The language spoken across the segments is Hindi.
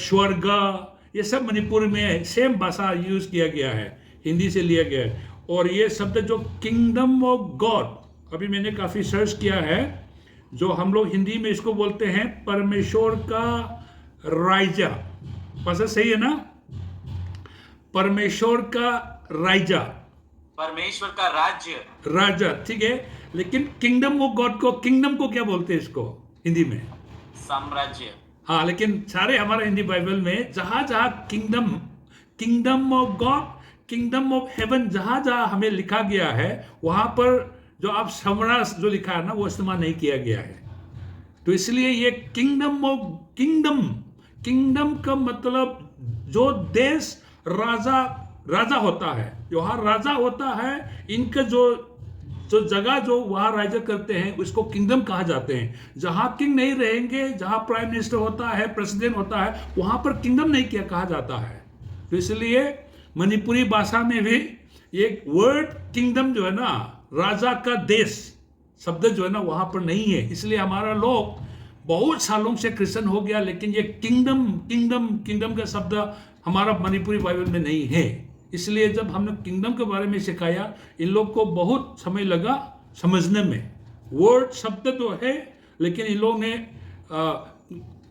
स्वर्ग, ये सब मणिपुर में सेम भाषा यूज किया गया है, हिंदी से लिया गया है। और ये शब्द जो किंगडम ऑफ गॉड, अभी मैंने काफी सर्च किया है, जो हम लोग हिंदी में इसको बोलते हैं परमेश्वर का राजा। भाषा सही है ना? परमेश्वर का राजा, परमेश्वर का राज्य, राजा, ठीक है। लेकिन किंगडम ऑफ गॉड को, किंगडम को क्या बोलते हैं इसको हिंदी में? साम्राज्य। हाँ, लेकिन सारे हमारे हिंदी बाइबल में जहां जहां kingdom, kingdom of God, kingdom of haven, जहां जहां हमें लिखा गया है, वहां पर जो आप सम्राट जो लिखा है ना, वो इस्तेमाल नहीं किया गया है। तो इसलिए ये किंगडम ऑफ, किंगडम, किंगडम का मतलब जो देश राजा, राजा होता है, वहां राजा होता है, इनका जो जो जगह जो वहां राज्य करते हैं उसको किंगडम कहा जाते हैं। जहां किंग नहीं रहेंगे, जहां प्राइम मिनिस्टर होता है, प्रेसिडेंट होता है, वहां पर किंगडम नहीं किया कहा जाता है। तो इसलिए मणिपुरी भाषा में भी ये वर्ड किंगडम जो है ना, राजा का देश शब्द जो है ना, वहां पर नहीं है। इसलिए हमारा लोग बहुत सालों से क्रिश्चियन हो गया, लेकिन ये किंगडम, किंगडम, किंगडम का शब्द हमारा मणिपुरी बाइबल में नहीं है। इसलिए जब हमने किंगडम के बारे में सिखाया, इन लोग को बहुत समय लगा समझने में। वर्ड शब्द तो है, लेकिन इन लोग ने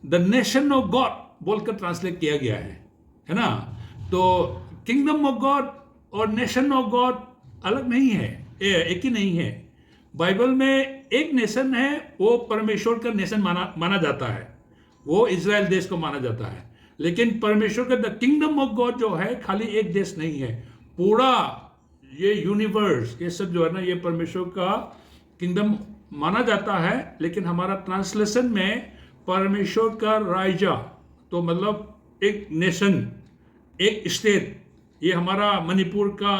द नेशन ऑफ गॉड बोलकर ट्रांसलेट किया गया है ना। तो किंगडम ऑफ गॉड और नेशन ऑफ गॉड अलग नहीं है, एक ही नहीं है। बाइबल में एक नेशन है, वो परमेश्वर का नेशन माना जाता है, वो इजराइल देश को माना जाता है। लेकिन परमेश्वर का द किंगडम ऑफ गॉड जो है, खाली एक देश नहीं है, पूरा ये यूनिवर्स, ये सब जो है ना, ये परमेश्वर का किंगडम माना जाता है। लेकिन हमारा ट्रांसलेशन में परमेश्वर का राजा, तो मतलब एक नेशन, एक स्टेट, ये हमारा मणिपुर का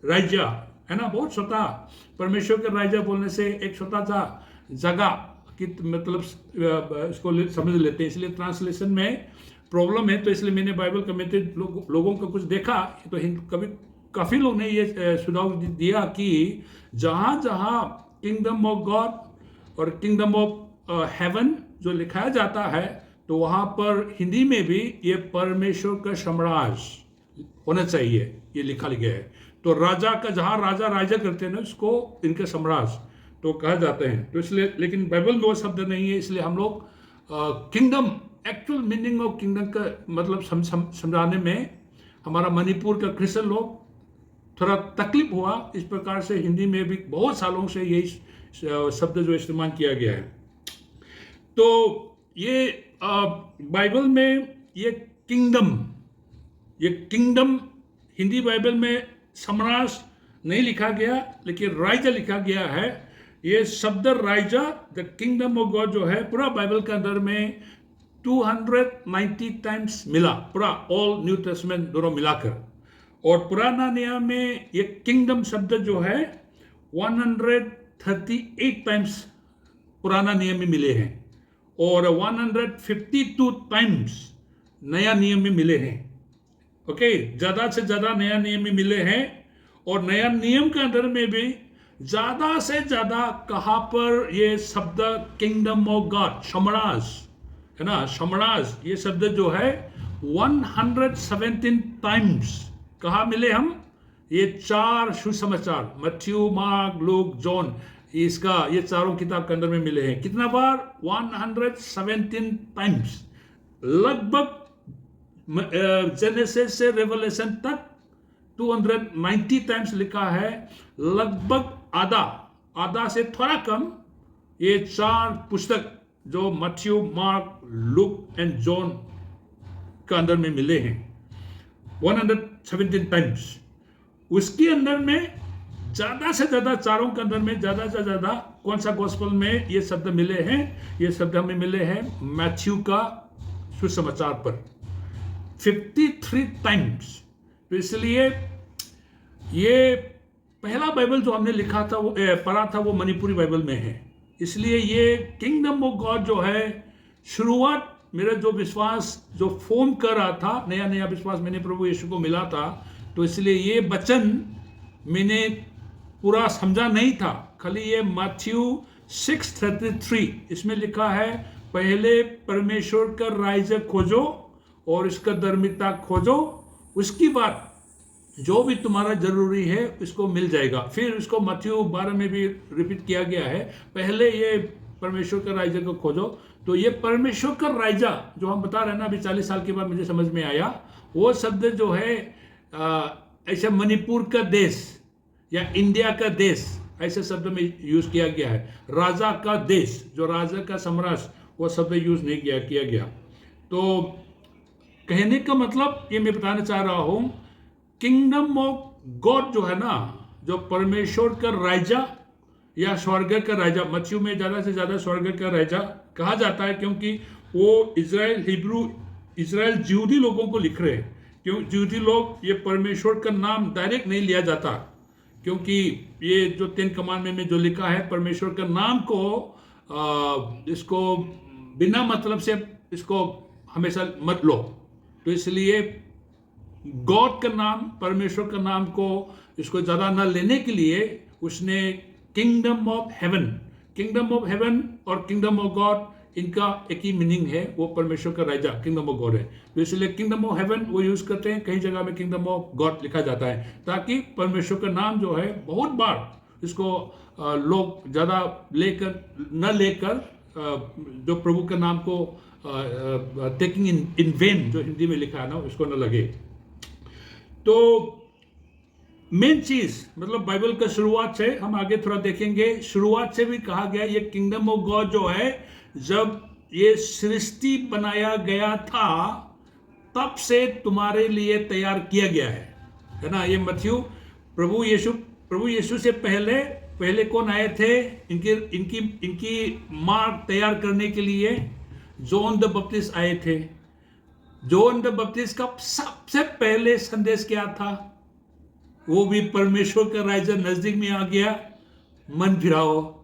राज्य है ना, बहुत छोटा। परमेश्वर का राज्य बोलने से एक छोटा सा जगह की मतलब इसको समझ लेते हैं, इसलिए ट्रांसलेशन में प्रॉब्लम है। तो इसलिए मैंने बाइबल कमेंट्री लोगों का कुछ देखा, तो कभी काफी लोग ने ये सुझाव दिया कि जहां जहां किंगडम ऑफ गॉड और किंगडम ऑफ हेवन जो लिखाया जाता है, तो वहां पर हिंदी में भी ये परमेश्वर का साम्राज्य होना चाहिए, ये लिखा गया है। तो राजा का, जहां राजा राजा करते हैं ना, उसको इनके साम्राज्य तो कहा जाते हैं। तो इसलिए, लेकिन बाइबल में वो शब्द नहीं है, इसलिए हम लोग kingdom, actual meaning of kingdom का मतलब समझाने में हमारा मणिपुर का क्रिश्चियन लोग थोड़ा तकलीफ हुआ। इस प्रकार से हिंदी में भी बहुत सालों से यही शब्द जो इस्तेमाल किया गया है। तो ये बाइबल में ये किंगडम हिंदी बाइबल में साम्राज्य नहीं लिखा गया, लेकिन राजा लिखा गया है। ये शब्द राजा, द किंगडम ऑफ गॉड जो है, पूरा बाइबल के अंदर में 290 टाइम्स मिला, पूरा ऑल न्यू टेस्टमेंट दोनों मिलाकर। और पुराना नियम में ये किंगडम शब्द जो है 138 टाइम्स पुराना नियम में मिले हैं, और 152 टाइम्स नया नियम में मिले हैं। ओके, ज्यादा से ज्यादा नया नियम में मिले हैं। और नया नियम के अंदर में भी ज्यादा से ज्यादा कहां पर ये शब्द किंगडम ऑफ गॉड, साम्राज्य है ना, साम्राज्य, ये शब्द जो है 117 टाइम्स कहा मिले हम? ये 4 सुसमाचार, मत्थयू, मार्क, लूक, जॉन, इसका ये चारों किताब के अंदर में मिले हैं। कितना बार? 117 टाइम्स। लगभग जेनेसिस से रेवलेशन तक 290 टाइम्स लिखा है। लगभग आधा से थोड़ा कम ये 4 पुस्तक जो मत्थयू, मार्क, लूक एंड जॉन के अंदर में मिले हैं, 117 टाइम्स। उसके अंदर में ज्यादा से ज्यादा, चारों के अंदर में ज्यादा से ज्यादा कौन सा गॉस्पेल में ये शब्द मिले हैं? ये शब्द हमें मिले हैं मैथ्यू का सुसमाचार पर 53 टाइम्स। तो इसलिए ये पहला बाइबल जो हमने लिखा था, वो पढ़ा था, वो मणिपुरी बाइबल में है। इसलिए ये किंगडम ऑफ गॉड जो है, शुरुआत मेरा जो विश्वास जो फॉर्म कर रहा था, नया नया विश्वास मैंने प्रभु यीशु को मिला था, तो इसलिए ये वचन मैंने पूरा समझा नहीं था। खाली ये मैथ्यू 6:33 इसमें लिखा है, पहले परमेश्वर का राज्य खोजो और इसका धार्मिकता खोजो, उसकी बाद जो भी तुम्हारा जरूरी है इसको मिल जाएगा। फिर उसको मत्थयु 12 में भी रिपीट किया गया है, पहले ये परमेश्वर का राज्य को खोजो। तो ये परमेश्वर का राज्य जो हम बता रहे हैं ना, अभी 40 साल के बाद मुझे समझ में आया, वो शब्द जो है ऐसे मणिपुर का देश या इंडिया का देश ऐसे शब्द में यूज किया गया है। राजा का देश, जो राजा का सम्राट, वो शब्द यूज नहीं किया गया। तो कहने का मतलब ये मैं बताना चाह रहा हूं, किंगडम ऑफ गॉड जो है ना, जो परमेश्वर का राजा या स्वर्ग का राजा, मत्थयु में ज्यादा से ज्यादा स्वर्ग का राजा कहा जाता है, क्योंकि वो इजराइल यहूदी लोगों को लिख रहे हैं। क्यों यहूदी लोग, ये परमेश्वर का नाम डायरेक्ट नहीं लिया जाता, क्योंकि ये जो 10 कमांडमेंट में जो लिखा है, परमेश्वर का नाम को इसको बिना मतलब से इसको हमेशा मत लो। तो इसलिए गॉड का नाम, परमेश्वर का नाम को इसको ज़्यादा न लेने के लिए उसने किंगडम ऑफ हेवन और किंगडम ऑफ गॉड, इनका एक ही मीनिंग है, वो परमेश्वर का राजा किंगडम ऑफ गॉड है। तो इसलिए किंगडम ऑफ हेवन वो यूज करते हैं, कई जगह में किंगडम ऑफ गॉड लिखा जाता है, ताकि परमेश्वर का नाम जो है बहुत बार इसको लोग ज़्यादा लेकर जो प्रभु के नाम को टेकिंग इन वेन, जो हिंदी में लिखा है ना, उसको न लगे। तो मेन चीज मतलब बाइबल का शुरुआत से हम आगे थोड़ा देखेंगे, शुरुआत से भी कहा गया ये किंगडम ऑफ गॉड जो है, जब ये सृष्टि बनाया गया था तब से तुम्हारे लिए तैयार किया गया है ना। ये मत्थयु, प्रभु यीशु से पहले कौन आए थे? इनकी मार्ग तैयार करने के लिए जॉन द बपतिस्ट आए थे। जॉन द बपतिस्ट का सबसे पहले संदेश क्या था? वो भी परमेश्वर का राज्य नजदीक में आ गया, मन फिराओ।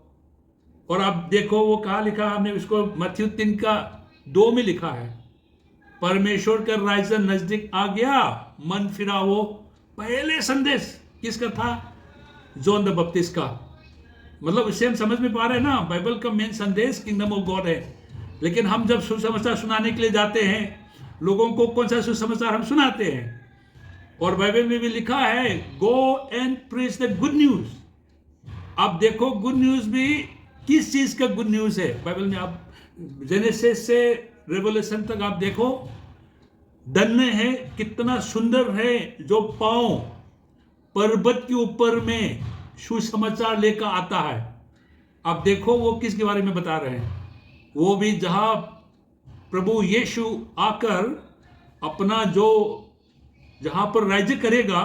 और आप देखो वो कहा लिखा, हमने उसको मत्थयु 3:2 में लिखा है, परमेश्वर का राज्य नजदीक आ गया, मन फिराओ। पहले संदेश किसका था? जॉन द बपतिस्ट का। मतलब इससे हम समझ में पा रहे हैं ना, बाइबल का मेन संदेश किंगडम ऑफ गॉड है। लेकिन हम जब सुसमाचार सुनाने के लिए जाते हैं, लोगों को कौन सा सुसमाचार हम सुनाते हैं? और बाइबल में भी लिखा है, go and preach the good news. आप देखो गुड न्यूज भी किस चीज का गुड न्यूज है बाइबल में। आप जेनेसिस से रेवलेशन तक आप देखो, धन्य है, कितना सुंदर है जो पांव पर्वत के ऊपर में सुसमाचार लेकर आता है। आप देखो वो किसके बारे में बता रहे हैं? वो भी जहां प्रभु यीशु आकर अपना जो जहां पर राज्य करेगा,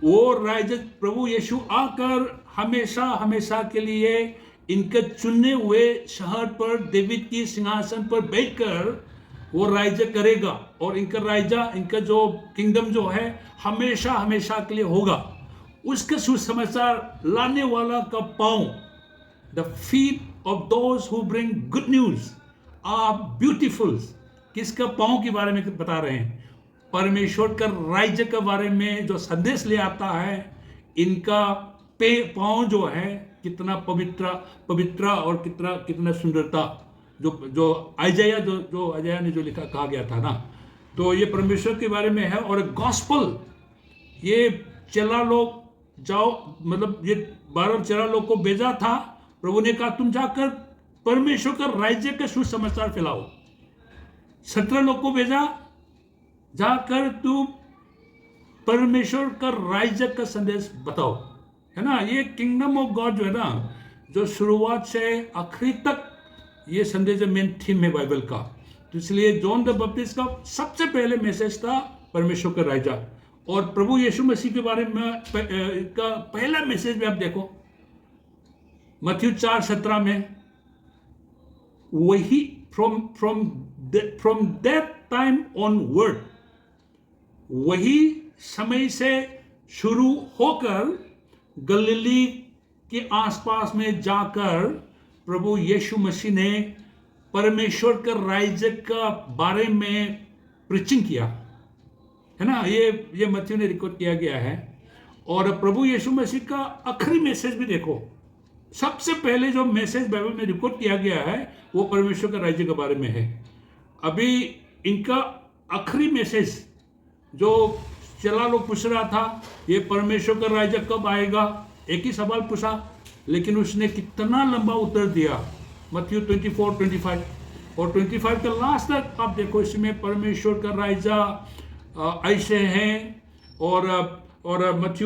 वो राज्य प्रभु यीशु आकर हमेशा हमेशा के लिए इनके चुने हुए शहर पर डेविड की सिंहासन पर बैठकर वो राज्य करेगा। और इनका राज्य, इनका जो किंगडम जो है, हमेशा हमेशा के लिए होगा। उसका सुसमाचार लाने वाला का पांव, the feet of those who bring good news are beautiful. किसका पांव के बारे में बता रहे हैं? परमेश्वर का राज्य के बारे में जो संदेश ले आता है, इनका पांव जो है कितना पवित्र और कितना सुंदरता, जो आइजाया ने जो लिखा कहा गया था ना। तो ये परमेश्वर के बारे में है। और गॉस्पल, ये चेला लोग जाओ, मतलब ये 12 चेला लोग को भेजा था, प्रभु ने कहा तुम जाकर परमेश्वर का राज्य का सुसमाचार फैलाओ। 17 लोग को भेजा, जाकर तू परमेश्वर का राज्य का संदेश बताओ, है ना। ये किंगडम ऑफ गॉड जो है ना, जो शुरुआत से आखिरी तक ये संदेश मेन थीम है बाइबल का। तो इसलिए जॉन द बपटिस्ट का सबसे पहले मैसेज था परमेश्वर का राज्य। और प्रभु यीशु मसीह के बारे में का पहला मैसेज भी आप देखो मत्थयु 4:17 में, वही फ्रॉम दैट टाइम ऑनवर्ड, वही समय से शुरू होकर गलीली के आसपास में जाकर प्रभु यीशु मसीह ने परमेश्वर का राज्य का बारे में प्रीचिंग किया, है ना। ये मत्थयु ने रिकॉर्ड किया गया है। और प्रभु यीशु मसीह का आखिरी मैसेज भी देखो, सबसे पहले जो मैसेज बाइबल में रिकॉर्ड किया गया है वो परमेश्वर का राज्य के बारे में है। अभी इनका आखिरी मैसेज जो चेला लोग पूछ रहा था, ये परमेश्वर का राज्य कब आएगा, एक ही सवाल पूछा, लेकिन उसने कितना लंबा उत्तर दिया। मत्ती 24-25 और 25 का लास्ट तक आप देखो, इसमें परमेश्वर का राज्य ऐसे हैं। और मत्ती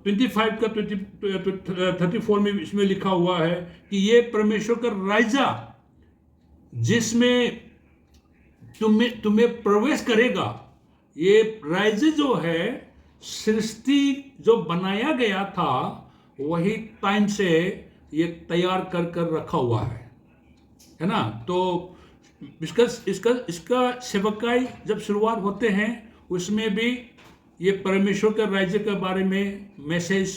25 का 34 में इसमें लिखा हुआ है कि ये परमेश्वर का राज्य जिसमें तुम्हें प्रवेश करेगा, ये राज्य जो है सृष्टि जो बनाया गया था वही टाइम से ये तैयार कर रखा हुआ है ना। तो इसका सेवकाई जब शुरुआत होते हैं उसमें भी ये परमेश्वर के राज्य के बारे में मैसेज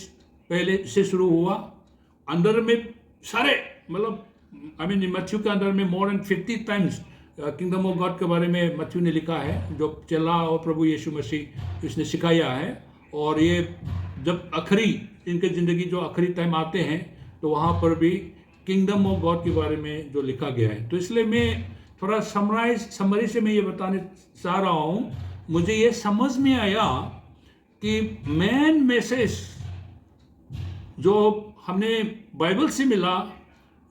पहले से शुरू हुआ। अंदर में सारे मतलब मत्थयू के अंदर में more than 50 times kingdom of God के बारे में मत्थयू ने लिखा है, जो चेला और प्रभु यीशु मसीह इसने सिखाया है। और ये जब आखिरी इनके ज़िंदगी जो आखिरी टाइम आते हैं तो वहाँ पर भी किंगडम ऑफ गॉड के बारे में जो लिखा गया है। तो इसलिए मैं थोड़ा समरी से मैं ये बताने चाह रहा हूँ। मुझे ये समझ में आया कि मेन मैसेज जो हमने बाइबल से मिला,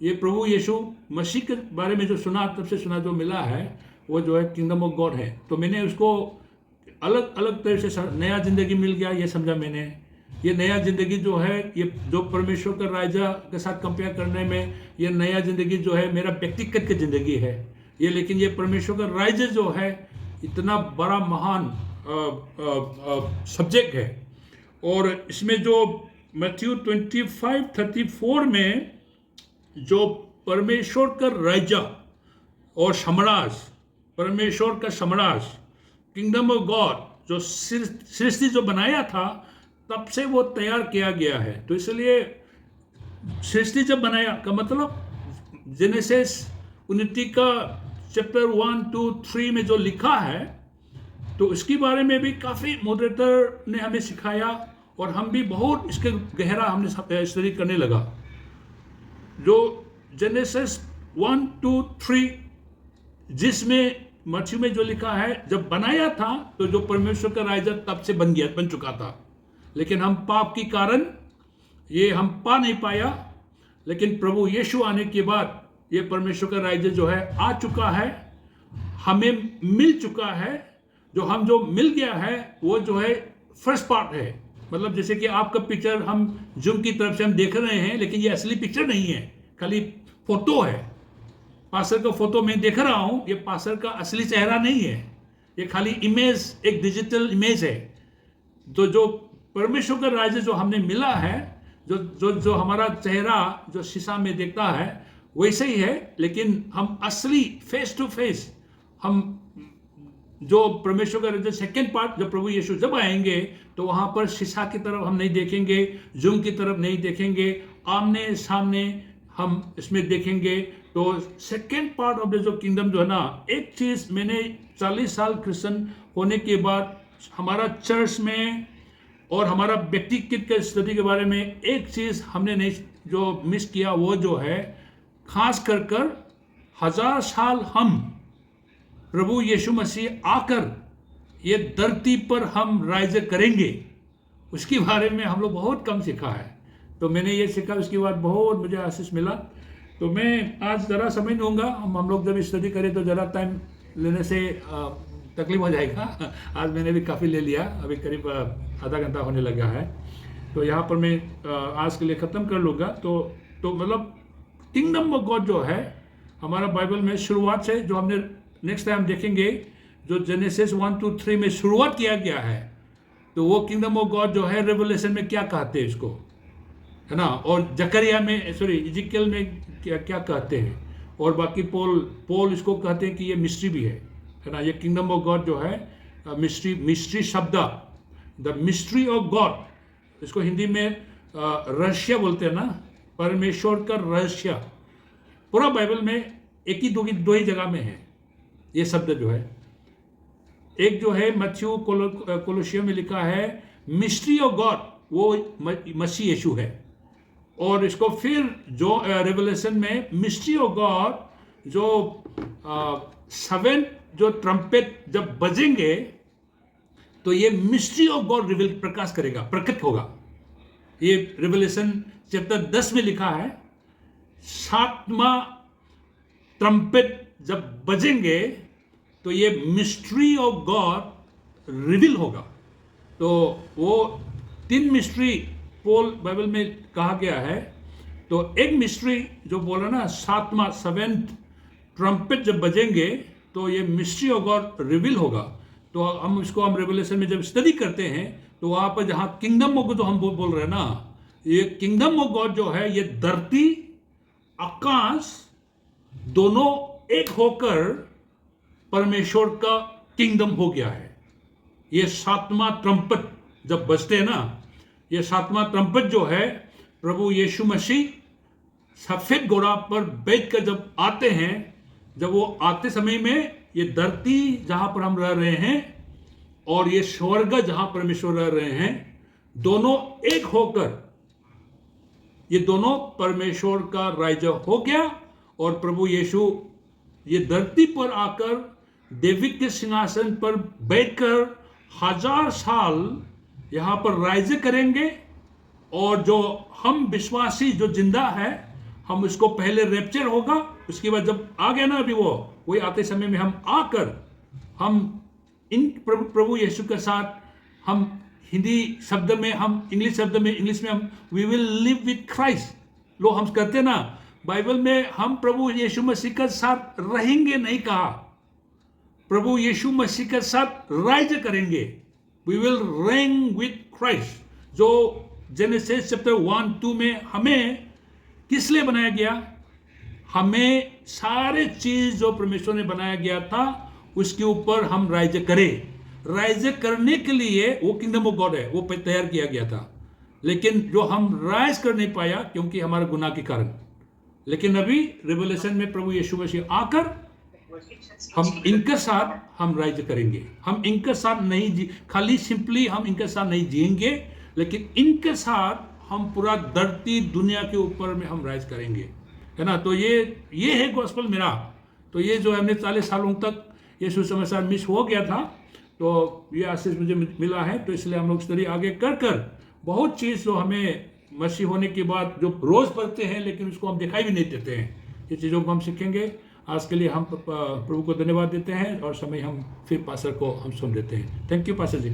ये प्रभु यीशु मसीह के बारे में जो सुना, तब से सुना जो मिला है, वो जो है किंगडम ऑफ गॉड है। तो मैंने उसको अलग अलग तरह से नया ज़िंदगी मिल गया, ये समझा मैंने। ये नया ज़िंदगी जो है, ये जो परमेश्वर का राज्य के साथ कंपेयर करने में ये नया ज़िंदगी जो है मेरा व्यक्तिगत की ज़िंदगी है ये। लेकिन ये परमेश्वर का राज्य जो है इतना बड़ा महान सब्जेक्ट है। और इसमें जो मत्थयू 25-34 में जो परमेश्वर का राज्य और साम्राज्य, परमेश्वर का साम्राज्य, किंगडम ऑफ गॉड, जो सृष्टि जो बनाया था तब से वो तैयार किया गया है। तो इसलिए सृष्टि जब बनाया का मतलब जेनेसिस 29 का चैप्टर 1, 2, 3 में जो लिखा है, तो उसके बारे में भी काफ़ी मॉडरेटर ने हमें सिखाया और हम भी बहुत इसके गहरा हमने स्टडी करने लगा। जो जेनेसिस 1, 2, 3 जिसमें मत्थयू में जो लिखा है, जब बनाया था तो जो परमेश्वर का राज्य तब से बन चुका था, लेकिन हम पाप के कारण ये हम पा नहीं पाया। लेकिन प्रभु यीशु आने के बाद ये परमेश्वर का राज्य जो है आ चुका है, हमें मिल चुका है। जो मिल गया है वो जो है फर्स्ट पार्ट है। मतलब जैसे कि आपका पिक्चर हम जूम की तरफ से हम देख रहे हैं, लेकिन ये असली पिक्चर नहीं है, खाली फोटो है। पास्टर का फोटो मैं देख रहा हूँ, ये पास्टर का असली चेहरा नहीं है, ये खाली इमेज, एक डिजिटल इमेज है। तो जो परमेश्वर का राज्य जो हमने मिला है, जो हमारा चेहरा जो शीशा में देखता है वैसे ही है, लेकिन हम असली फेस टू फेस हम जो परमेश्वर का राज्य सेकेंड पार्ट, जब प्रभु यीशु जब आएंगे तो वहाँ पर शीशा की तरफ हम नहीं देखेंगे, जूम की तरफ नहीं देखेंगे, आमने सामने हम इसमें देखेंगे। तो सेकेंड पार्ट ऑफ द जो किंगडम जो है ना, एक चीज़ मैंने 40 साल क्रिश्चियन होने के बाद हमारा चर्च में और हमारा व्यक्तिगत के स्टडी के बारे में एक चीज़ हमने नहीं जो मिस किया, वो जो है खास कर 1000 साल हम प्रभु यीशु मसीह आकर ये धरती पर हम राज्य करेंगे, उसके बारे में हम लोग बहुत कम सीखा है। तो मैंने ये सीखा, उसके बाद बहुत मुझे आशीष मिला। तो मैं आज ज़रा समय लूँगा, हम लोग जब स्टडी करें तो ज़रा टाइम लेने से तकलीफ हो जाएगा। आज मैंने भी काफ़ी ले लिया, अभी करीब आधा घंटा होने लगा है। तो यहाँ पर मैं आज के लिए ख़त्म कर लूँगा। तो मतलब किंगडम ऑफ गॉड जो है हमारा बाइबल में शुरुआत से, जो हमने नेक्स्ट टाइम देखेंगे, जो जेनेसिस 1, 2, 3 में शुरुआत किया गया है, तो वो किंगडम ऑफ गॉड जो है रेवलेशन में क्या कहते हैं इसको, है ना। और जकरिया में इजिकियल में क्या कहते हैं, और बाकी पोल इसको कहते हैं कि ये मिस्ट्री भी है ना। ये किंगडम ऑफ गॉड जो है मिस्ट्री शब्द, द मिस्ट्री ऑफ गॉड, इसको हिंदी में रहस्य बोलते हैं ना, परमेश्वर का रहस्य। पूरा बाइबल में एक ही दो ही जगह में है ये शब्द जो है। एक जो है मत्थयू कोलोसियों में लिखा है मिस्ट्री ऑफ गॉड, वो मसीह यीशु है। और इसको फिर जो रेवलेशन में मिस्ट्री ऑफ गॉड, जो 7 जो ट्रम्पेट जब बजेंगे तो ये मिस्ट्री ऑफ गॉड रिवील प्रकाश करेगा, प्रकट होगा। ये रिवलेशन चैप्टर 10 में लिखा है, 7वां ट्रम्पेट जब बजेंगे तो ये मिस्ट्री ऑफ गॉड रिवील होगा। तो वो 3 मिस्ट्री पोल बाइबल में कहा गया है। तो एक मिस्ट्री जो बोला ना, 7वें ट्रम्पेट जब बजेंगे तो ये मिस्ट्री ऑफ गॉड रिवील होगा। तो हम रेवलेशन में जब स्टडी करते हैं तो वहां पर जहां किंगडम ऑफ गॉड जो हम बोल रहे हैं ना, ये किंगडम ऑफ गॉड जो है, ये धरती आकाश दोनों एक होकर परमेश्वर का किंगडम हो गया है। ये 7वां ट्रम्पेट जब बजते हैं ना, ये 7वां ट्रम्पेट जो है, प्रभु यीशु मसीह सफेद घोड़ा पर बैठकर जब आते हैं, जब वो आते समय में ये धरती जहां पर हम रह रहे हैं और ये स्वर्ग जहां परमेश्वर रह रहे हैं, दोनों एक होकर ये दोनों परमेश्वर का राज्य हो गया। और प्रभु यीशु ये धरती पर आकर डेविड के सिंहासन पर बैठकर 1000 साल यहां पर राज्य करेंगे। और जो हम विश्वासी जो जिंदा है, हम उसको पहले रैप्चर होगा, उसके बाद जब आ गया ना अभी वही आते समय में हम आकर हम इन प्रभु यीशु के साथ, हम हिंदी शब्द में, हम इंग्लिश शब्द में, इंग्लिश में हम we will live with Christ. लो हम कहते हैं ना बाइबल में, हम प्रभु यीशु मसीह के साथ रहेंगे नहीं कहा, प्रभु यीशु मसीह के साथ राज्य करेंगे। We will reign with Christ. जो जेनेसिस चैप्टर 1-2 में हमें किस लिए बनाया गया, हमें सारे चीज जो परमेश्वर ने बनाया गया था उसके ऊपर हम राज्य करें। राज्य करने के लिए वो किंगडम ऑफ गॉड है, वो तैयार किया गया था। लेकिन जो हम राइज कर नहीं पाया क्योंकि हमारे गुनाह के कारण। लेकिन अभी रिवलेशन में प्रभु यीशु मसीह आकर हम इनके साथ हम राज्य करेंगे। हम इनके साथ नहीं खाली सिंपली हम इनके साथ नहीं जिएंगे, लेकिन इनके साथ हम पूरा धरती दुनिया के ऊपर में हम राइज करेंगे, है ना। तो ये है गॉस्पेल मेरा। तो ये जो हमने 40 सालों तक ये सुसमाचार मिस हो गया था, तो ये आशीष मुझे मिला है। तो इसलिए हम लोग स्टडी आगे कर बहुत चीज़ जो हमें मसीह होने के बाद जो रोज़ पढ़ते हैं लेकिन उसको हम दिखाई भी नहीं देते हैं, ये चीज़ों को हम सीखेंगे। आज के लिए हम प्रभु को धन्यवाद देते हैं और समय हम फिर पास्टर को हम सुन देते हैं। Thank you pastor ji.